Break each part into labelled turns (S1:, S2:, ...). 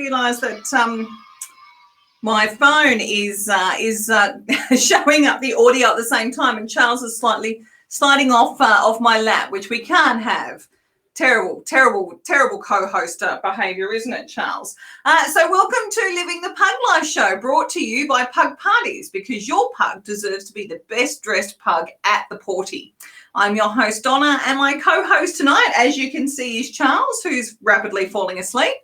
S1: realise that my phone is showing up the audio at the same time, and Charles is slightly sliding off my lap, which we can't have. Terrible co-host behaviour, isn't it, Charles? So welcome to Living the Pug Life show, brought to you by Pug Parties, because your pug deserves to be the best dressed pug at the party. I'm your host, Donna, and my co-host tonight, as you can see, is Charles, who's rapidly falling asleep.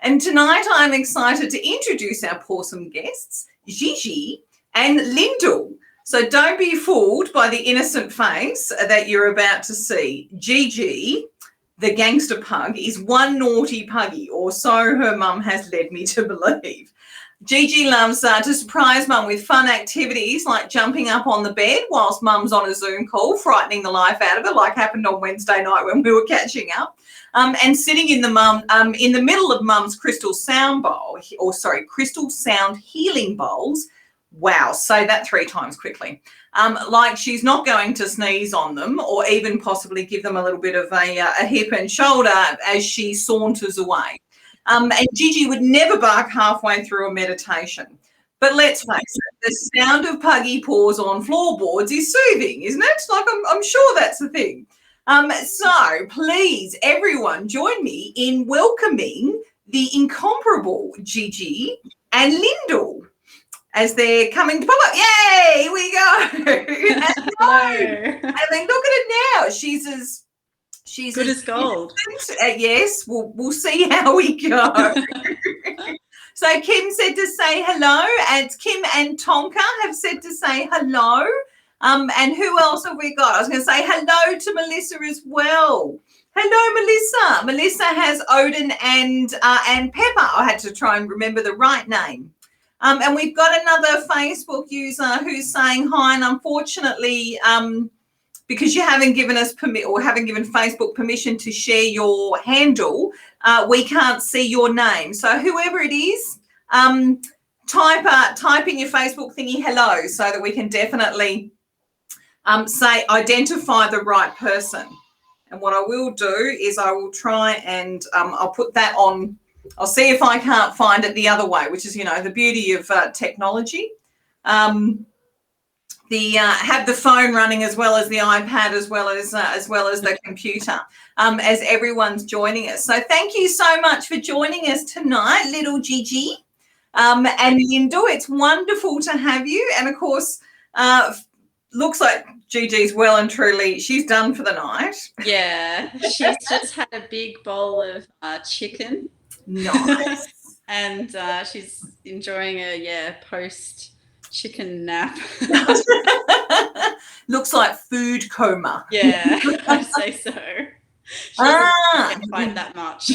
S1: And tonight I'm excited to introduce our pawsome guests, Gigi and Lyndal. So don't be fooled by the innocent face that you're about to see. Gigi, the Gangsta Pug, is one naughty puggy, or so her mum has led me to believe. Gigi loves to surprise mum with fun activities like jumping up on the bed whilst mum's on a Zoom call, frightening the life out of her, like happened on Wednesday night when we were catching up, and sitting in the middle of mum's crystal sound healing bowls. Wow, say that 3 times quickly. Like she's not going to sneeze on them or even possibly give them a little bit of a hip and shoulder as she saunters away. And Gigi would never bark halfway through a meditation. But let's face it, the sound of puggy paws on floorboards is soothing, isn't it? Like I'm sure that's the thing. So please, everyone, join me in welcoming the incomparable Gigi and Lyndal as they're coming to pop up. Yay, here we go. I mean, look at it now. She's
S2: good as gold.
S1: Yes, we'll see how we go. So Kim said to say hello, and Kim and Tonka have said to say hello. And who else have we got? I was going to say hello to Melissa as well. Hello, Melissa. Melissa has Odin and Pepper. I had to try and remember the right name. And we've got another Facebook user who's saying hi, and unfortunately, because you haven't given us haven't given Facebook permission to share your handle, we can't see your name. So whoever it is, type in your Facebook thingy hello, so that we can definitely identify the right person. And what I will do is I will try and I'll put that on. I'll see if I can't find it the other way, which is, the beauty of technology. Have the phone running as well as the iPad, as well as the computer, as everyone's joining us. So thank you so much for joining us tonight, little Gigi and Lyndal. It's wonderful to have you. And of course, looks like Gigi's well and truly, she's done for the night.
S2: Yeah, she's just had a big bowl of chicken.
S1: Nice.
S2: And she's enjoying a post chicken nap.
S1: Looks like food coma.
S2: Yeah, I'd say so. She doesn't find that much.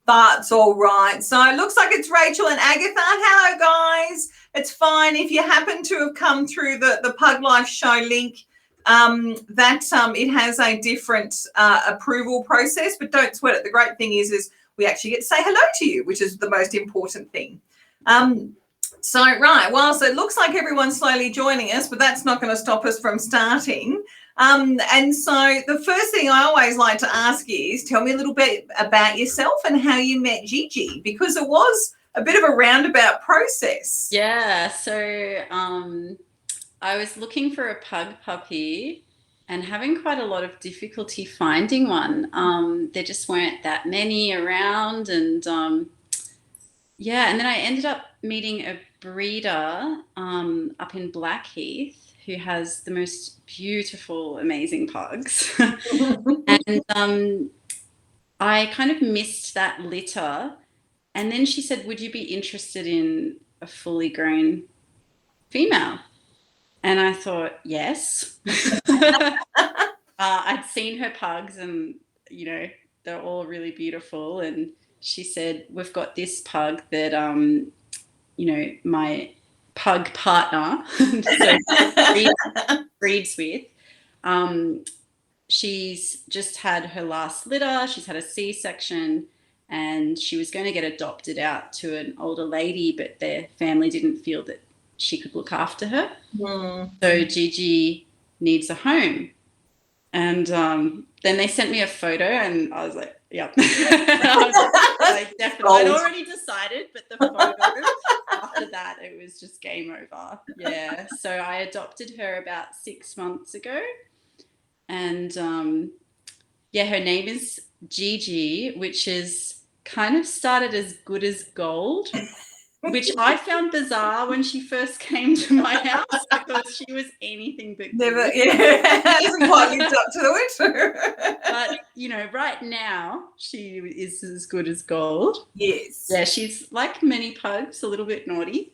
S1: That's all right. So it looks like it's Rachel and Agatha. Hello, guys. It's fine if you happen to have come through the Pug Life show link. It has a different approval process, but don't sweat it. The great thing is we actually get to say hello to you, which is the most important thing. So it looks like everyone's slowly joining us, but that's not going to stop us from starting. And so the first thing I always like to ask is, tell me a little bit about yourself and how you met Gigi, because it was a bit of a roundabout process.
S2: Yeah, so I was looking for a pug puppy and having quite a lot of difficulty finding one. There just weren't that many around, and and then I ended up meeting a breeder up in Blackheath who has the most beautiful, amazing pugs. And I kind of missed that litter, and then she said, would you be interested in a fully grown female? And I thought, yes. I'd seen her pugs and, they're all really beautiful. And she said, we've got this pug that, my pug partner breeds with. She's just had her last litter. She's had a C-section, and she was going to get adopted out to an older lady, but their family didn't feel that she could look after her. So Gigi needs a home. And then they sent me a photo, and I was like, yep. I like definitely. I'd already decided, but the photo after that, it was just game over. Yeah. So I adopted her about 6 months ago, and yeah, her name is Gigi, which is kind of started as good as gold, which I found bizarre when she first came to my house because she was anything but
S1: Never,
S2: good.
S1: yeah, hasn't quite lived up to it.
S2: But, you know, right now she is as good as gold.
S1: Yes.
S2: Yeah, she's like many pugs, a little bit naughty.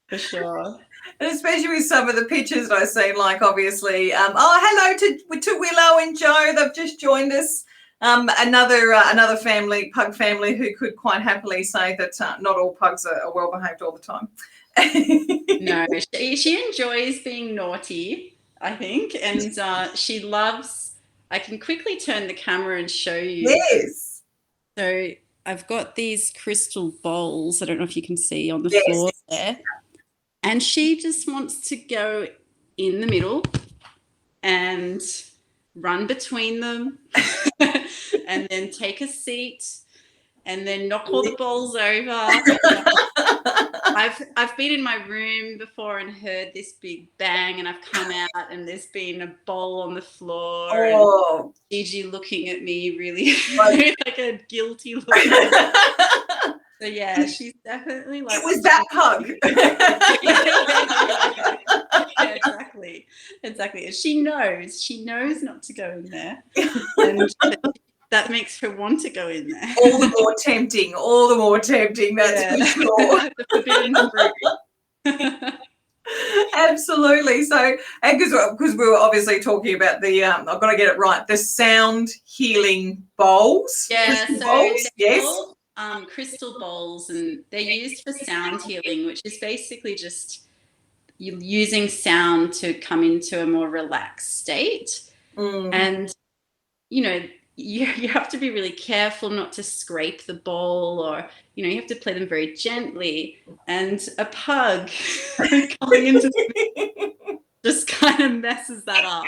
S2: For sure.
S1: And especially with some of the pictures that I've seen, like obviously, hello to Willow and Joe. They've just joined us. Another family, pug family, who could quite happily say that not all pugs are well behaved all the time.
S2: No, she enjoys being naughty, I think, and she loves. I can quickly turn the camera and show you.
S1: Yes.
S2: So I've got these crystal bowls. I don't know if you can see on the floor there. And she just wants to go in the middle and run between them and then take a seat and then knock all the bowls over. I've been in my room before and heard this big bang, and I've come out and there's been a bowl on the floor.
S1: Oh.
S2: And Gigi looking at me really like a guilty look. So yeah, she's definitely like.
S1: It was that pug.
S2: Yeah, exactly. And she knows not to go in there, and that makes her want to go in there.
S1: All the more tempting. That's for sure.
S2: The forbidden fruit.
S1: Absolutely. So, and because we were obviously talking about the, I've got to get it right, the sound healing bowls.
S2: Yeah.
S1: So bowls, yes.
S2: Crystal bowls, and they're used for sound healing, which is basically just you using sound to come into a more relaxed state. And you know, you have to be really careful not to scrape the bowl, or you have to play them very gently. And a pug coming into just kind of messes that up.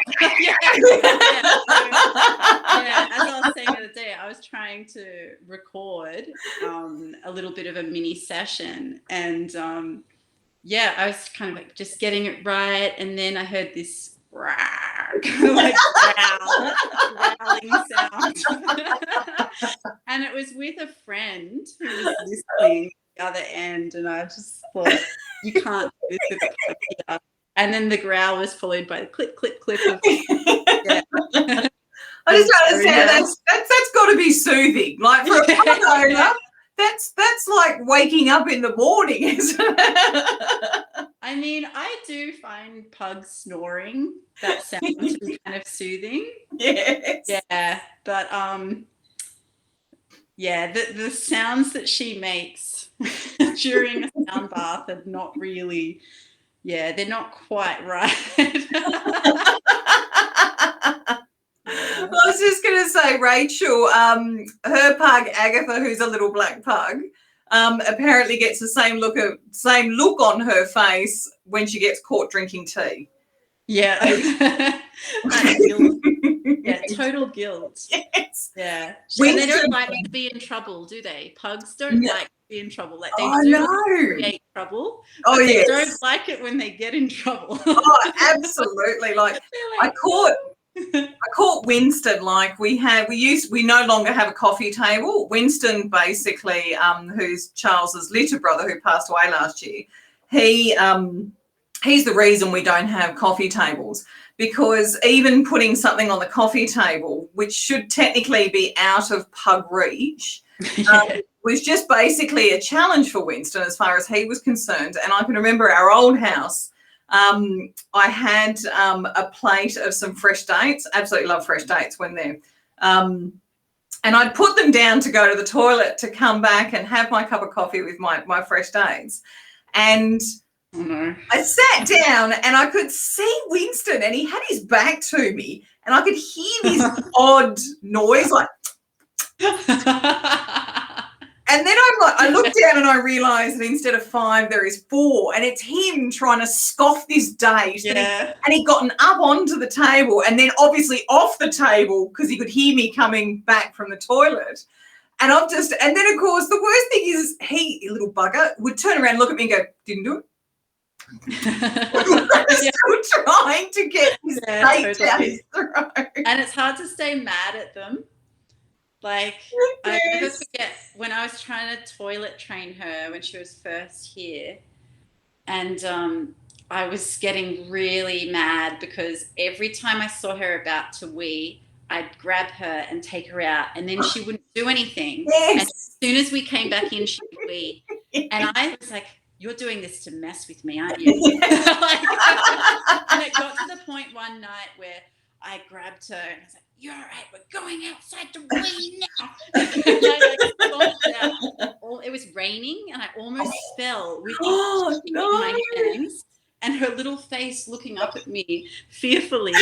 S2: As I was saying the other day, I was trying to record a little bit of a mini session, and I was kind of like just getting it right, and then I heard this like growling sound, and it was with a friend who was listening at the other end, and I just thought, you can't do this with a pug here. And then the growl was followed by the clip of
S1: I just understand that's got to be soothing. Like for a pug owner, that's like waking up in the morning, isn't it?
S2: I mean, I do find pugs snoring, that sound, to be kind of soothing.
S1: Yes.
S2: Yeah, but the sounds that she makes during a sound bath are not really. Yeah, they're not quite right.
S1: I was just going to say, Rachel, her pug, Agatha, who's a little black pug, apparently gets the same look on her face when she gets caught drinking tea.
S2: Yeah. Guilt. Yeah, total guilt.
S1: Yes.
S2: Yeah. And they don't like to be in trouble, do they? Pugs don't like to be in trouble. Like they create trouble.
S1: Oh,
S2: but
S1: yes.
S2: They don't like it when they get in trouble.
S1: Oh, absolutely. Like I caught Winston. Like we no longer have a coffee table. Winston, basically, who's Charles's litter brother who passed away last year, he's the reason we don't have coffee tables, because even putting something on the coffee table, which should technically be out of pug reach, was just basically a challenge for Winston as far as he was concerned. And I can remember our old house. I had a plate of some fresh dates. Absolutely love fresh dates when they're and I'd put them down to go to the toilet to come back and have my cup of coffee with my fresh dates. And I sat down and I could see Winston, and he had his back to me, and I could hear this odd noise like And then I look down and I realise that instead of 5, there is 4, and it's him trying to scoff this date.
S2: Yeah.
S1: And he'd gotten up onto the table and then obviously off the table because he could hear me coming back from the toilet. And and then of course the worst thing is he, little bugger, would turn around, look at me and go, didn't do it. Still trying to get his date down his throat.
S2: And it's hard to stay mad at them. Like, I never forget when I was trying to toilet train her when she was first here, and I was getting really mad because every time I saw her about to wee, I'd grab her and take her out, and then she wouldn't do anything.
S1: Yes.
S2: And as soon as we came back in, she would wee. And I was like, you're doing this to mess with me, aren't you? And it got to the point one night where I grabbed her and I was like, you're all right, we're going outside to wee now. And I stomped out. It was raining and I almost fell with in my hands and her little face looking up at me fearfully.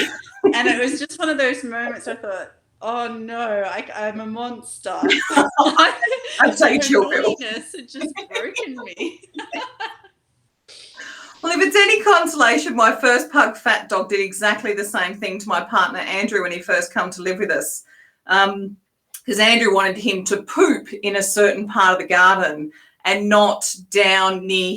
S2: And it was just one of those moments I thought, oh no, I'm a monster.
S1: I'd say chill.
S2: Naughtiness had just broken me.
S1: Well, if it's any consolation, my first pug, Fat Dog, did exactly the same thing to my partner, Andrew, when he first came to live with us. Because Andrew wanted him to poop in a certain part of the garden and not down near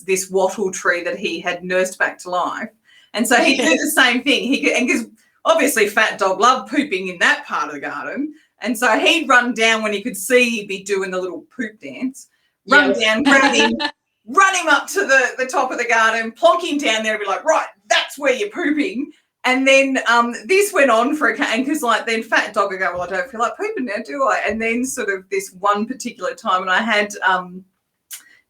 S1: this wattle tree that he had nursed back to life. And so he'd do the same thing. Because obviously Fat Dog loved pooping in that part of the garden. And so he'd run down when he could see he'd be doing the little poop dance, run down, grab him, run him up to the top of the garden, plonk him down there and be like, right, that's where you're pooping. And then this went on for because then Fat Dog would go, well, I don't feel like pooping now, do I? And then sort of this one particular time, and I had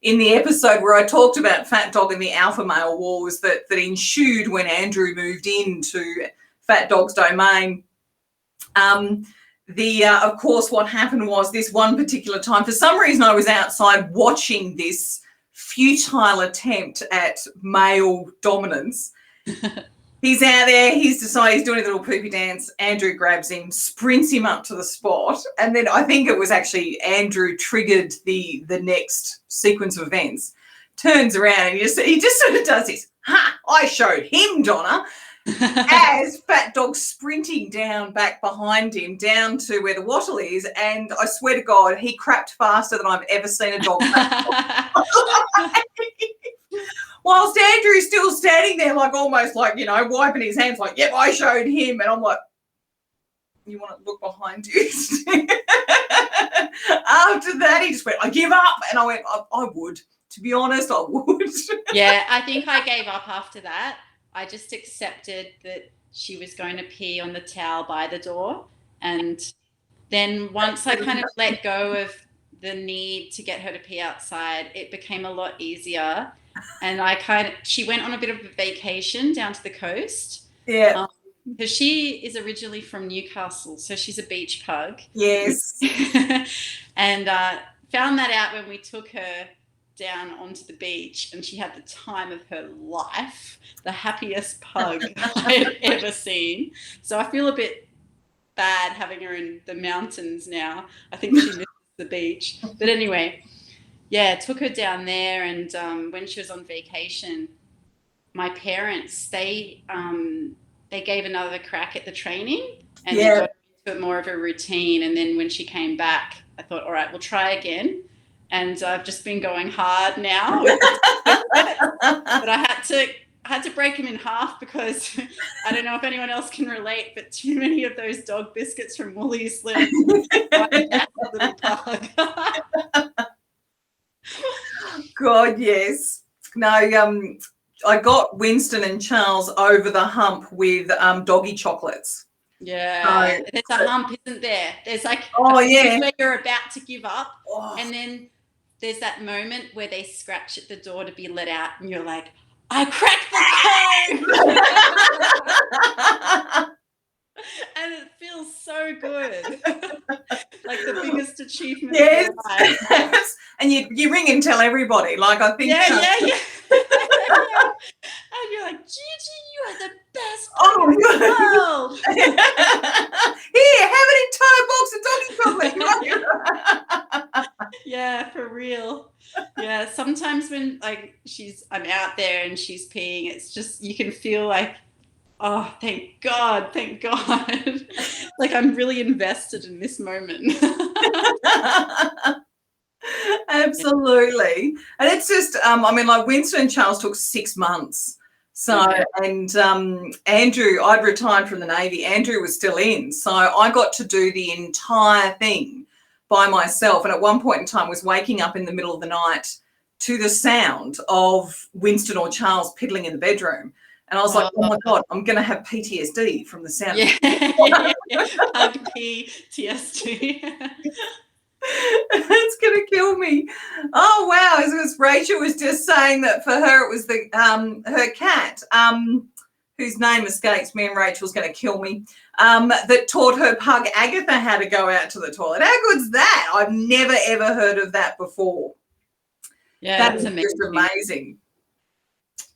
S1: in the episode where I talked about Fat Dog and the alpha male wars that ensued when Andrew moved into Fat Dog's domain. Of course, what happened was this one particular time, for some reason I was outside watching this futile attempt at male dominance. He's out there, he's decided he's doing a little poopy dance. Andrew grabs him, sprints him up to the spot, and then I think it was actually Andrew triggered the next sequence of events. Turns around and he just sort of does this. Ha! I showed him, Donna. As Fat Dog sprinting down back behind him, down to where the wattle is, and I swear to God, he crapped faster than I've ever seen a dog. Whilst Andrew's still standing there, like almost like, wiping his hands, like, yep, I showed him. And I'm like, you want to look behind you? After that, he just went, I give up. And I went, I would. To be honest, I would.
S2: Yeah, I think I gave up after that. I just accepted that she was going to pee on the towel by the door. And then once I kind of let go of the need to get her to pee outside, it became a lot easier. And she went on a bit of a vacation down to the coast.
S1: Yeah.
S2: Because she is originally from Newcastle, so she's a beach pug.
S1: Yes.
S2: And found that out when we took her down onto the beach, and she had the time of her life, the happiest pug I've ever seen. So I feel a bit bad having her in the mountains now. I think she misses the beach. But anyway, yeah, took her down there, and when she was on vacation, my parents, they gave another crack at the training, and they got into it more of a routine. And then when she came back, I thought, all right, we'll try again. And I've just been going hard now. But I had to break him in half because I don't know if anyone else can relate, but too many of those dog biscuits from Woolies left my little pug.
S1: God, yes. No, I got Winston and Charles over the hump with doggy chocolates.
S2: Yeah, there's a hump, isn't there? There's like
S1: where
S2: you're about to give up, and then there's that moment where they scratch at the door to be let out, and you're like, I cracked the code! And it feels so good. Like the biggest achievement of your life.
S1: Yes. And you ring and tell everybody. Like, I think.
S2: Yeah. And you're like, Gigi, you are the best in the world. Here,
S1: have an entire box of doggy chocolate.
S2: Yeah, for real. Yeah, sometimes when like I'm out there and she's peeing, it's just you can feel like, oh, thank God, thank God. Like I'm really invested in this moment.
S1: Absolutely. And it's just, I mean, like Winston and Charles took 6 months. So,
S2: Okay.
S1: and Andrew, I'd retired from the Navy. Andrew was still in. So I got to do the entire thing by myself. And at one point in time was waking up in the middle of the night to the sound of Winston or Charles piddling in the bedroom. And I was like, oh my God, I'm going to have PTSD from the sound.
S2: Yeah. Pug PTSD.
S1: It's gonna kill me. Oh wow! As Rachel was just saying that for her it was the her cat whose name escapes me, and Rachel's going to kill me. That taught her pug Agatha how to go out to the toilet. How good's that? I've never ever heard of that before.
S2: Yeah,
S1: that's
S2: amazing.
S1: just amazing.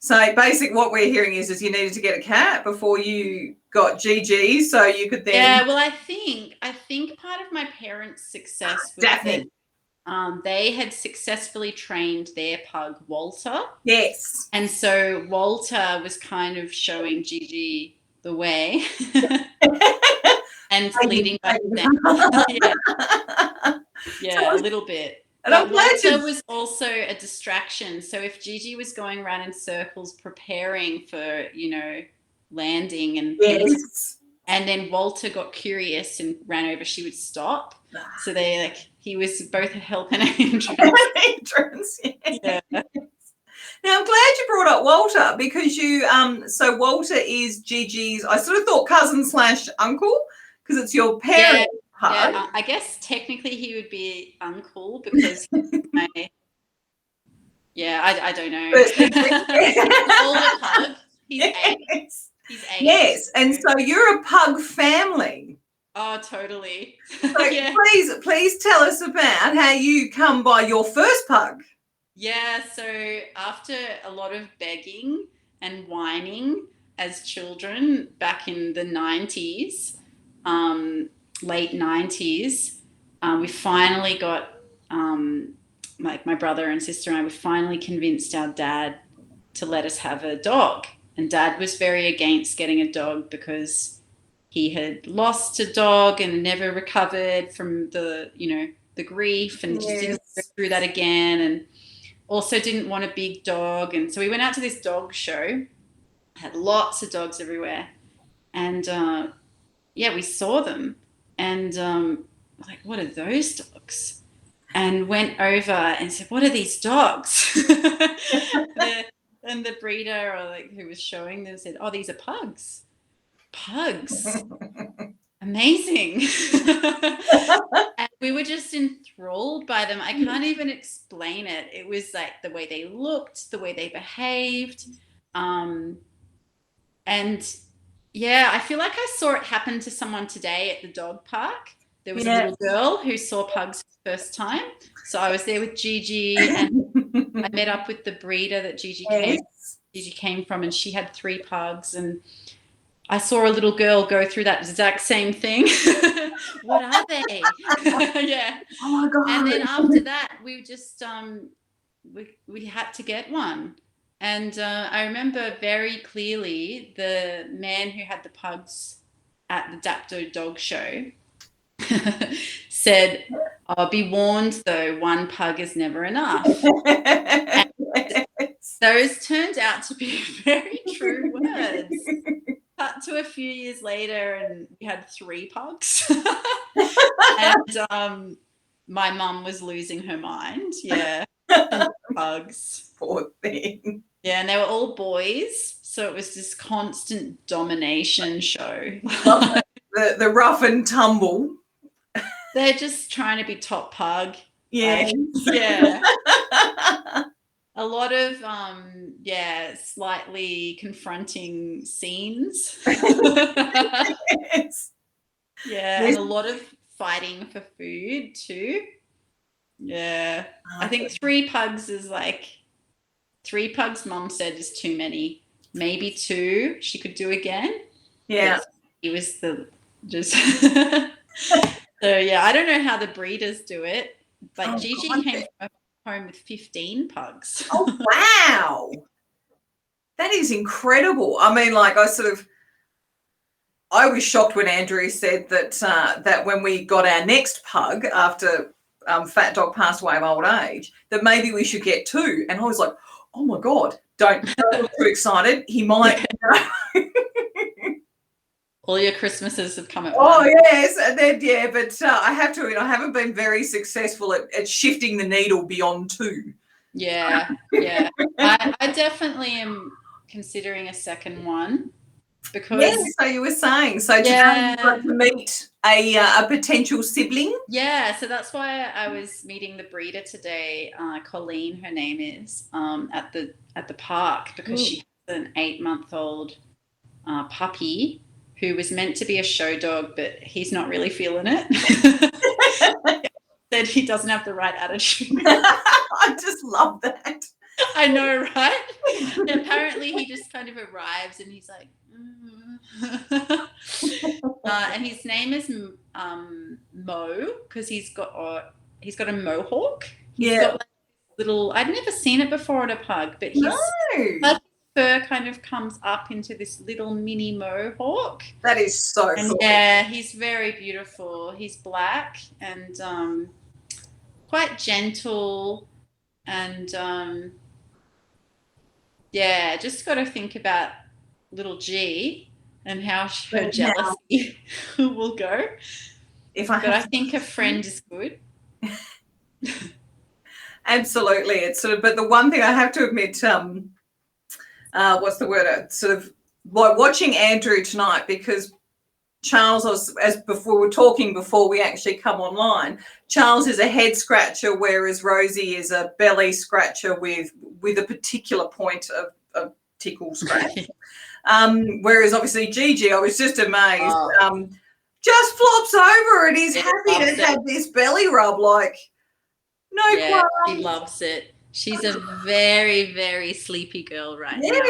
S1: So basically what we're hearing is you needed to get a cat before you got Gigi, so you could then...
S2: Yeah, well, I think part of my parents' success was
S1: Daphne.
S2: that they had successfully trained their pug, Walter.
S1: Yes.
S2: And so Walter was kind of showing Gigi the way and leading by example. Yeah, a little bit.
S1: And
S2: but Walter was also a distraction. So if Gigi was going around in circles preparing for, landing and and then Walter got curious and ran over, she would stop. So he was both a help and an hindrance.
S1: Yeah. Now I'm glad you brought up Walter because so Walter is Gigi's, I sort of thought cousin / uncle because it's your parents.
S2: Yeah, I guess technically he would be uncle because I don't know. Older pug. He's 8. He's 8.
S1: Yes, and so you're a pug family.
S2: Oh, totally.
S1: So yeah. Please tell us about how you come by your first pug.
S2: Yeah, so after a lot of begging and whining as children back in the 90s, late 90s, we finally got, my brother and sister and I, we finally convinced our dad to let us have a dog. And Dad was very against getting a dog because he had lost a dog and never recovered from the grief and just didn't go through that again, and also didn't want a big dog. And so we went out to this dog show, had lots of dogs everywhere, and we saw them and like, what are those dogs? And went over and said, what are these dogs? And the breeder who was showing them said, oh, these are pugs. Pugs. Amazing. And we were just enthralled by them. I can't even explain it. It was like the way they looked, the way they behaved. And yeah, I feel like I saw it happen to someone today at the dog park. There was a little girl who saw pugs for the first time. So I was there with Gigi and I met up with the breeder that Gigi came from, and she had 3 pugs, and I saw a little girl go through that exact same thing. What are they? Yeah.
S1: Oh my God.
S2: And then after that, we just we had to get one. And I remember very clearly the man who had the pugs at the Dapto dog show said, oh, be warned though, 1 pug is never enough. Those turned out to be very true words. Cut to a few years later and we had 3 pugs. And my mum was losing her mind. Yeah. Pugs.
S1: Poor thing.
S2: Yeah, and they were all boys. So it was this constant domination show.
S1: The rough and tumble.
S2: They're just trying to be top pug.
S1: Yeah.
S2: Yeah. A lot of slightly confronting scenes.
S1: Yes.
S2: Yeah, and a lot of fighting for food too. Yeah. I think 3 pugs is 3 pugs Mum said is too many. Maybe 2 she could do again.
S1: Yeah.
S2: He was so yeah, I don't know how the breeders do it. Like
S1: Oh,
S2: Gigi
S1: God.
S2: came from a home with 15 pugs.
S1: Oh, wow. That is incredible. I mean, like I was shocked when Andrew said that when we got our next pug after Fat Dog passed away of old age, that maybe we should get two. And I was like, oh my God, don't look too excited. He might.
S2: All your Christmases have come at
S1: Oh,
S2: once.
S1: yes. And then, but I have to admit, I haven't been very successful at shifting the needle beyond two.
S2: Yeah. I definitely am considering a second one because
S1: Yeah, so you were saying. So today you've got to meet a potential sibling.
S2: Yeah, so that's why I was meeting the breeder today. Colleen, her name is, at the park because she has an 8-month-old puppy who was meant to be a show dog, but he's not really feeling it. Said he doesn't have the right attitude.
S1: I just love that.
S2: I know, right? And apparently he just kind of arrives and he's like, and his name is Mo because he's got a mohawk. He's got like little. I'd never seen it before on a pug, but his fur kind of comes up into this little mini mohawk.
S1: That is so cool.
S2: Yeah, he's very beautiful. He's black and quite gentle and just got to think about little G and how her jealousy will go. But I think a friend is good.
S1: Absolutely. It's sort of, but the one thing I have to admit, what's the word? Sort of like watching Andrew tonight, because Charles was, as before we were talking before we actually come online, Charles is a head scratcher, whereas Rosie is a belly scratcher with a particular point of tickle scratch. Whereas obviously Gigi, I was just amazed, just flops over and is happy to have this belly rub, like no qualms.
S2: She loves it. She's a very, very sleepy girl now.
S1: Yeah,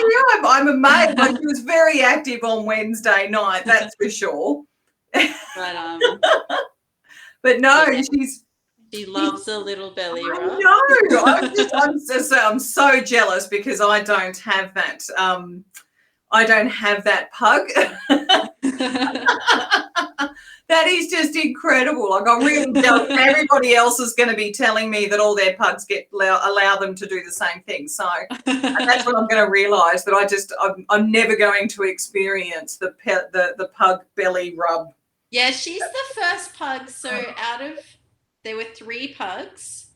S1: I'm amazed. Like, she was very active on Wednesday night, that's for sure. But no,
S2: she loves a little belly rub.
S1: No, I'm so jealous because I don't have that. I don't have that pug. That is just incredible. Like, I'm really jealous. Everybody else is going to be telling me that all their pugs allow them to do the same thing. So and that's what I'm going to realise, that I'm never going to experience the pug belly rub.
S2: Yeah, she's the first pug. So there were 3 pugs,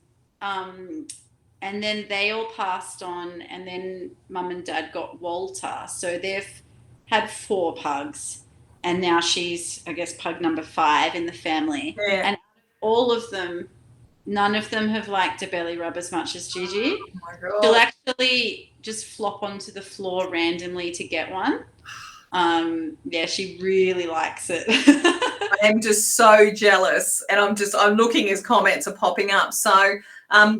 S2: and then they all passed on, and then Mum and Dad got Walter. So they've had 4 pugs. And now she's, I guess, pug number 5 in the family.
S1: Yeah.
S2: And all of them, none of them have liked a belly rub as much as Gigi.
S1: Oh my God.
S2: She'll actually just flop onto the floor randomly to get one. She really likes it.
S1: I am just so jealous, and I'm looking as comments are popping up. So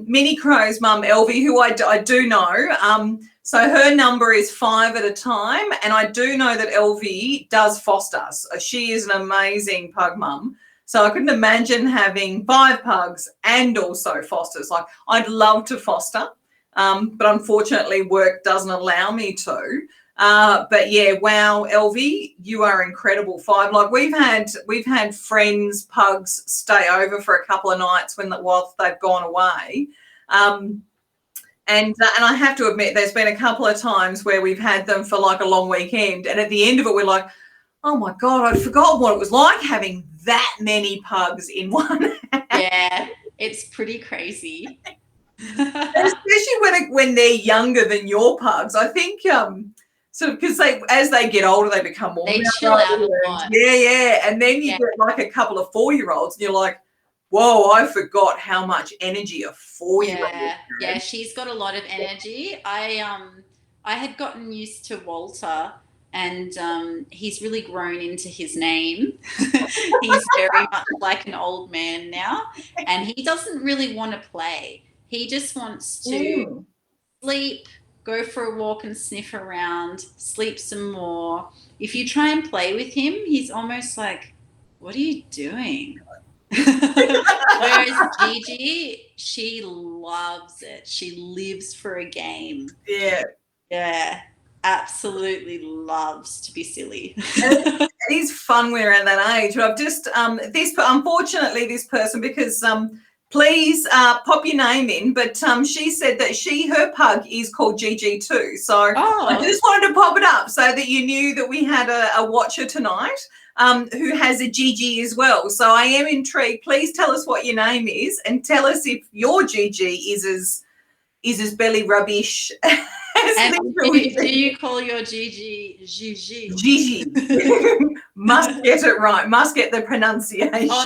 S1: Minnie Crow's mum, Elvie, who I do know, so her number is 5 at a time, and I do know that Elvie does foster. So she is an amazing pug mum. So I couldn't imagine having 5 pugs and also fosters. Like, I'd love to foster, but unfortunately work doesn't allow me to. But yeah, wow, Elvie, you are incredible. 5. Like, we've had friends' pugs stay over for a couple of nights whilst they've gone away. And I have to admit, there's been a couple of times where we've had them for like a long weekend, and at the end of it, we're like, oh my God, I'd forgotten what it was like having that many pugs in one.
S2: Yeah, it's pretty crazy.
S1: Especially when they're younger than your pugs. I think sort of because as they get older, they become more.
S2: They chill out a lot.
S1: Yeah, and then you get like a couple of 4-year-olds, and you're like, whoa, I forgot how much energy a 4-year-old has.
S2: Yeah, she's got a lot of energy. I had gotten used to Walter, and he's really grown into his name. He's very much like an old man now, and he doesn't really want to play. He just wants to sleep, go for a walk and sniff around, sleep some more. If you try and play with him, he's almost like, what are you doing? Whereas Gigi, she loves it. She lives for a game.
S1: Yeah.
S2: Yeah, absolutely loves to be silly.
S1: It is fun when we're at that age. But I've just unfortunately this person, because please pop your name in, but she said that her pug is called Gigi too. So I just wanted to pop it up so that you knew that we had a watcher tonight who has a Gigi as well. So I am intrigued. Please tell us what your name is and tell us if your Gigi is as belly rubbish.
S2: And do you call your Gigi Gigi?
S1: Gigi. Must get it right. Must get the pronunciation.
S2: Oh,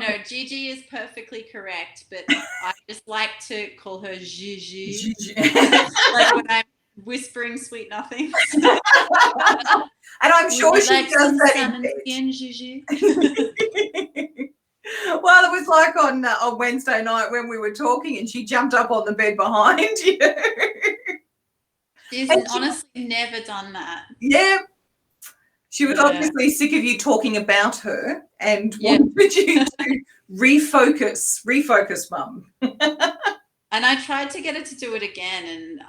S2: no. Gigi is perfectly correct, but I just like to call her Gigi.
S1: Gigi.
S2: Like when I'm whispering sweet nothings.
S1: And I'm sure she does that in bed.
S2: Gigi.
S1: Well, it was like on Wednesday night when we were talking and she jumped up on the bed behind you.
S2: She's honestly never done that.
S1: Yeah. She was obviously sick of you talking about her and wanted you to refocus, Mum.
S2: And I tried to get her to do it again, and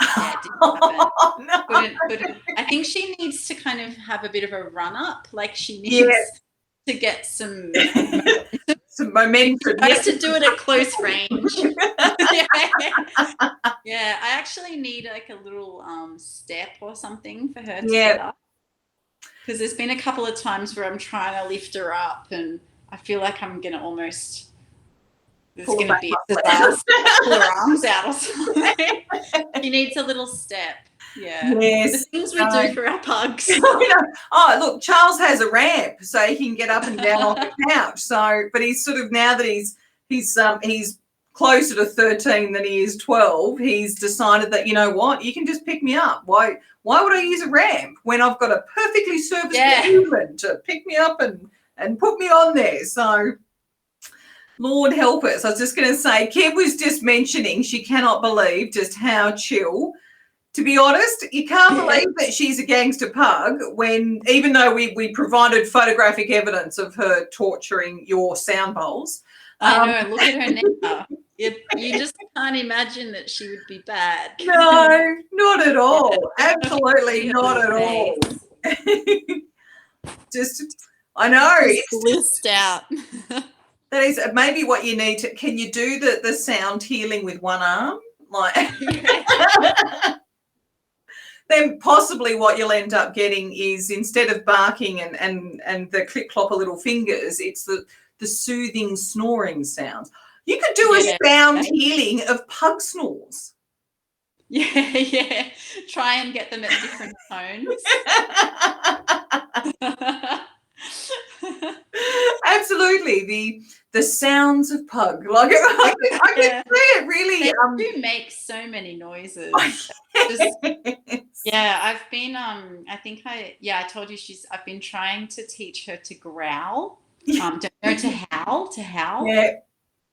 S2: it didn't happen. No. Couldn't. I think she needs to kind of have a bit of a run up. Like she needs to get some
S1: momentum.
S2: I used to do it at close range. Yeah, I actually need like a little step or something for her to get up. Because there's been a couple of times where I'm trying to lift her up and I feel like I'm going to almost, there's going to be a disaster, pull her arms out or something. She needs a little step. Yeah.
S1: Yes.
S2: The things we do for our pugs.
S1: Oh, look, Charles has a ramp so he can get up and down off the couch. So, but he's sort of, now that he's closer to 13 than he is 12, he's decided that, you know what, you can just pick me up. Why would I use a ramp when I've got a perfectly serviceable human to pick me up and put me on there? So, Lord help us. I was just going to say, Kev was just mentioning she cannot believe just how chill. To be honest, you can't believe that she's a gangster pug when, even though we provided photographic evidence of her torturing your sound bowls.
S2: I know, look at her now. You just can't imagine that she would be bad.
S1: No, not at all. Absolutely not at all. Just, I know.
S2: It's blissed out.
S1: That is maybe what you need to, can you do the sound healing with one arm? Like, then possibly what you'll end up getting is, instead of barking and the clip-clopper little fingers, it's the soothing snoring sounds. You could do a sound healing of pug snores.
S2: Yeah. Try and get them at different tones.
S1: Absolutely. The sounds of pug. Like I can see it really.
S2: They do make so many noises. I've been I told you I've been trying to teach her to growl. To howl.
S1: Yeah.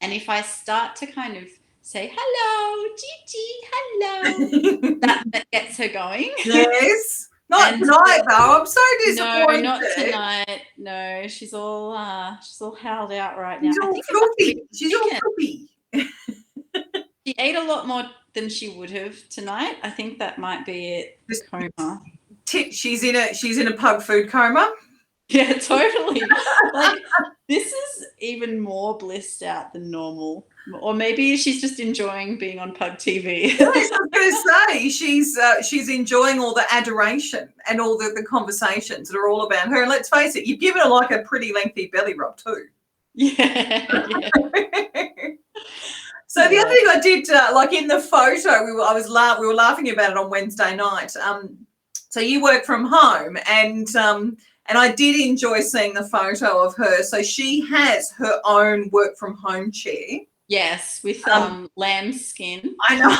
S2: And if I start to kind of say, hello, Gigi, hello, that gets her going.
S1: Yes. Not tonight, though. I'm so disappointed.
S2: No, not tonight. No, she's all howled out right now.
S1: She's all fluffy.
S2: She ate a lot more than she would have tonight. I think that might be it. This coma.
S1: She's in a pug food coma.
S2: Yeah, totally. Like, this is even more blissed out than normal. Or maybe she's just enjoying being on Pug TV.
S1: I was going to say, she's enjoying all the adoration and all the conversations that are all about her. And let's face it, you've given her like a pretty lengthy belly rub too.
S2: Yeah.
S1: So the other thing I did, like in the photo, we were laughing about it on Wednesday night. So you work from home, and I did enjoy seeing the photo of her. So she has her own work from home chair.
S2: Yes, with lamb skin.
S1: I know.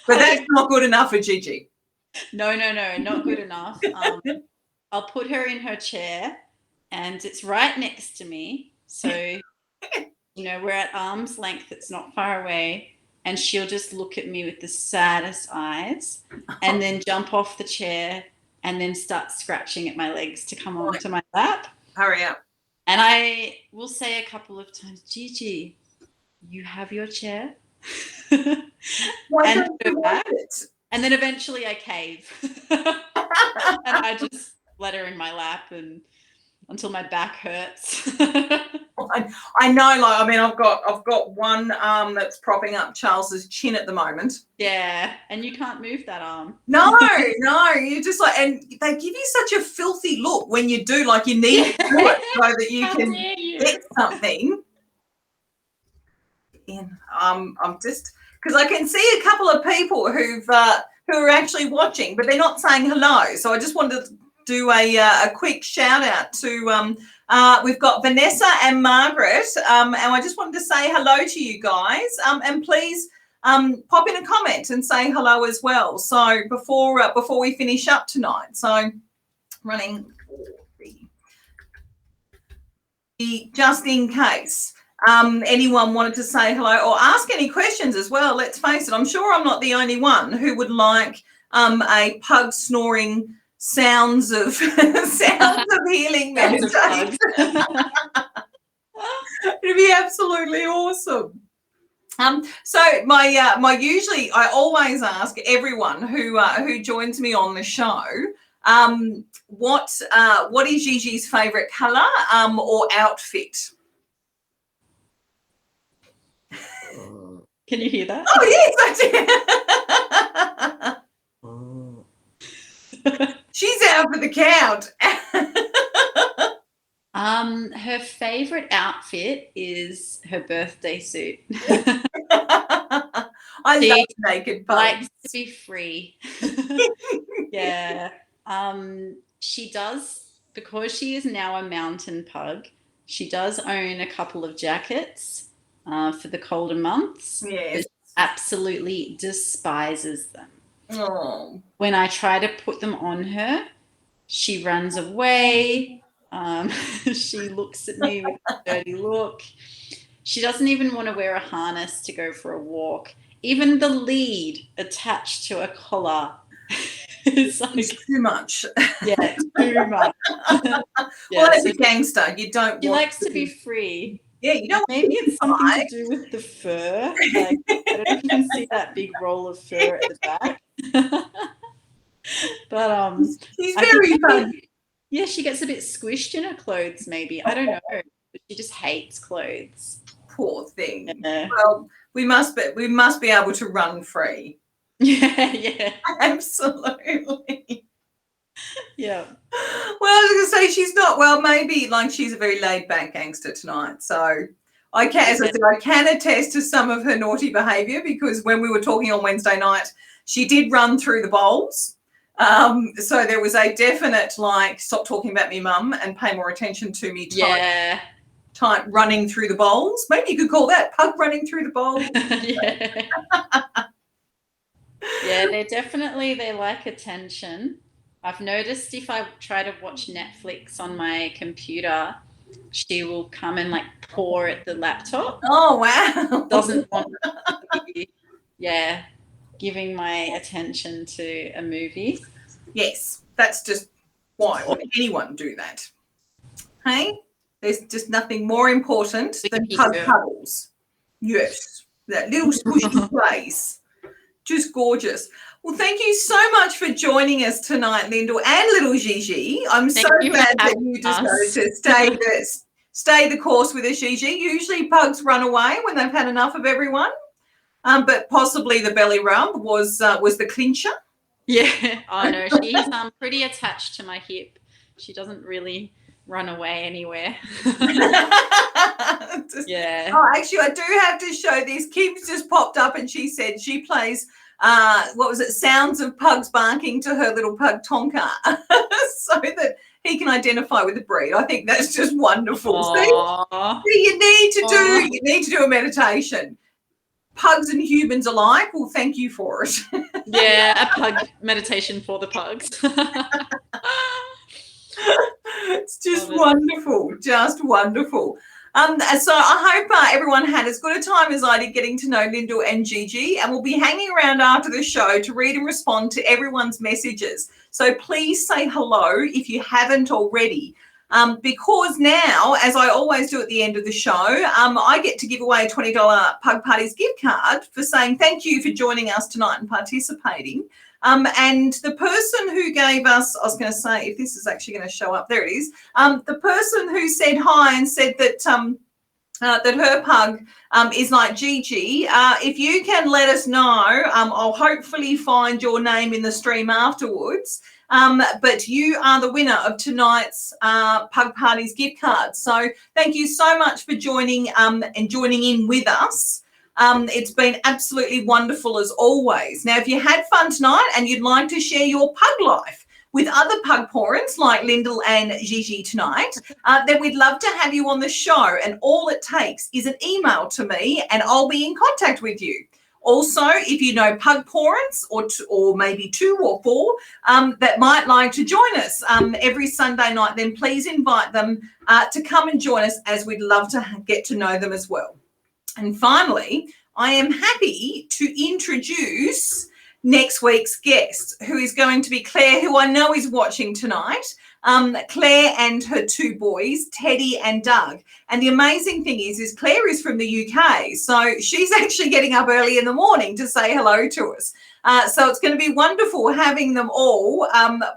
S1: But that's not good enough for Gigi.
S2: No, not good enough. I'll put her in her chair and it's right next to me. So, we're at arm's length. It's not far away. And she'll just look at me with the saddest eyes and then jump off the chair and then start scratching at my legs to come onto my lap.
S1: Hurry up.
S2: And I will say a couple of times, Gigi, you have your chair.
S1: Why
S2: And
S1: don't you
S2: go
S1: want
S2: back.
S1: it?
S2: And then eventually I cave. And I just let her in my lap and until my back hurts.
S1: I know, like, I mean, I've got one arm that's propping up Charles's chin at the moment.
S2: Yeah, and you can't move that arm.
S1: No, you just like, and they give you such a filthy look when you do, like you need to do it so that you can get something. I'm just because I can see a couple of people who are actually watching, but they're not saying hello. So I just wanted to do a quick shout out to we've got Vanessa and Margaret, and I just wanted to say hello to you guys, and please pop in a comment and say hello as well. So before we finish up tonight, so running just in case anyone wanted to say hello or ask any questions as well. Let's face it, I'm sure I'm not the only one who would like a pug snoring sounds of healing meditation. It'd be absolutely awesome. So my usually I always ask everyone who joins me on the show, what is Gigi's favourite colour or outfit?
S2: Can you hear that?
S1: Oh yes, I do. She's out for the count.
S2: Her favourite outfit is her birthday suit.
S1: I love naked pugs.
S2: Likes to be free. Yeah. She does, because she is now a mountain pug, she does own a couple of jackets for the colder months.
S1: Yes.
S2: Absolutely despises them.
S1: Oh.
S2: When I try to put them on her, she runs away. She looks at me with a dirty look. She doesn't even want to wear a harness to go for a walk. Even the lead attached to a collar is like
S1: too much.
S2: Yeah, too much.
S1: Yeah, well, as a gangster, you don't.
S2: She likes to be free.
S1: Yeah, you don't.
S2: Maybe it's something to do with the fur. Like, I don't know if you can see that big roll of fur at the back. But
S1: she's very fun.
S2: Yeah, she gets a bit squished in her clothes. Maybe I don't know. But she just hates clothes.
S1: Poor thing.
S2: Yeah.
S1: Well, we must be able to run free.
S2: Yeah,
S1: absolutely.
S2: Yeah.
S1: Well, I was going to say she's not. Well, maybe like she's a very laid-back gangster tonight. So I can, as I said, I can attest to some of her naughty behaviour because when we were talking on Wednesday night, she did run through the bowls. So there was a definite like stop talking about me, mum, and pay more attention to me. Type running through the bowls. Maybe you could call that pug running through the bowls.
S2: Yeah. Yeah, they like attention. I've noticed if I try to watch Netflix on my computer, she will come and like paw at the laptop.
S1: Oh, wow.
S2: Doesn't want to be, giving my attention to a movie.
S1: Yes, that's just why would anyone do that? Hey, there's just nothing more important than pug cuddles. Yes, that little squishy place. Just gorgeous. Well, thank you so much for joining us tonight, Lyndal and little Gigi. I'm so glad that you decided to stay the course with us, Gigi. Usually pugs run away when they've had enough of everyone, but possibly the belly rub was the clincher.
S2: Yeah, I know. She's pretty attached to my hip. She doesn't really run away anywhere. Yeah.
S1: Oh, actually, I do have to show this. Kim's just popped up and she said she plays, sounds of pugs barking to her little pug Tonka so that he can identify with the breed. I think that's just wonderful. See, you need to do a meditation. Pugs and humans alike. Well, thank you for it.
S2: Yeah, a pug meditation for the pugs.
S1: It's just wonderful, just wonderful. So I hope everyone had as good a time as I did getting to know Lyndal and Gigi, and we'll be hanging around after the show to read and respond to everyone's messages. So please say hello if you haven't already. because now, as I always do at the end of the show, I get to give away a $20 Pug Parties gift card for saying thank you for joining us tonight and participating. And the person who gave us, I was going to say, if this is actually going to show up, there it is. The person who said hi and said that that her pug is like Gigi. If you can let us know, I'll hopefully find your name in the stream afterwards. But you are the winner of tonight's Pug Parties gift card. So thank you so much for joining and joining in with us. It's been absolutely wonderful as always. Now, if you had fun tonight and you'd like to share your pug life with other pug parents like Lyndal and Gigi tonight, then we'd love to have you on the show. And all it takes is an email to me and I'll be in contact with you. Also, if you know pug parents or maybe 2 or 4 that might like to join us every Sunday night, then please invite them to come and join us, as we'd love to get to know them as well. And finally, I am happy to introduce next week's guest, who is going to be Claire, who I know is watching tonight. Claire and her 2 boys, Teddy and Doug. And the amazing thing is Claire is from the UK, so she's actually getting up early in the morning to say hello to us. So it's going to be wonderful having them all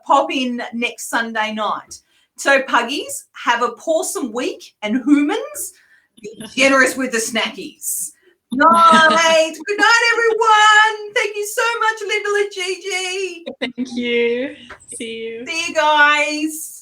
S1: pop in next Sunday night. So Puggies, have a pawsome week, and humans, be generous with the snackies. Night. Good night, everyone. Thank you so much, Lyndal and Gigi.
S2: Thank you. See you.
S1: See you guys.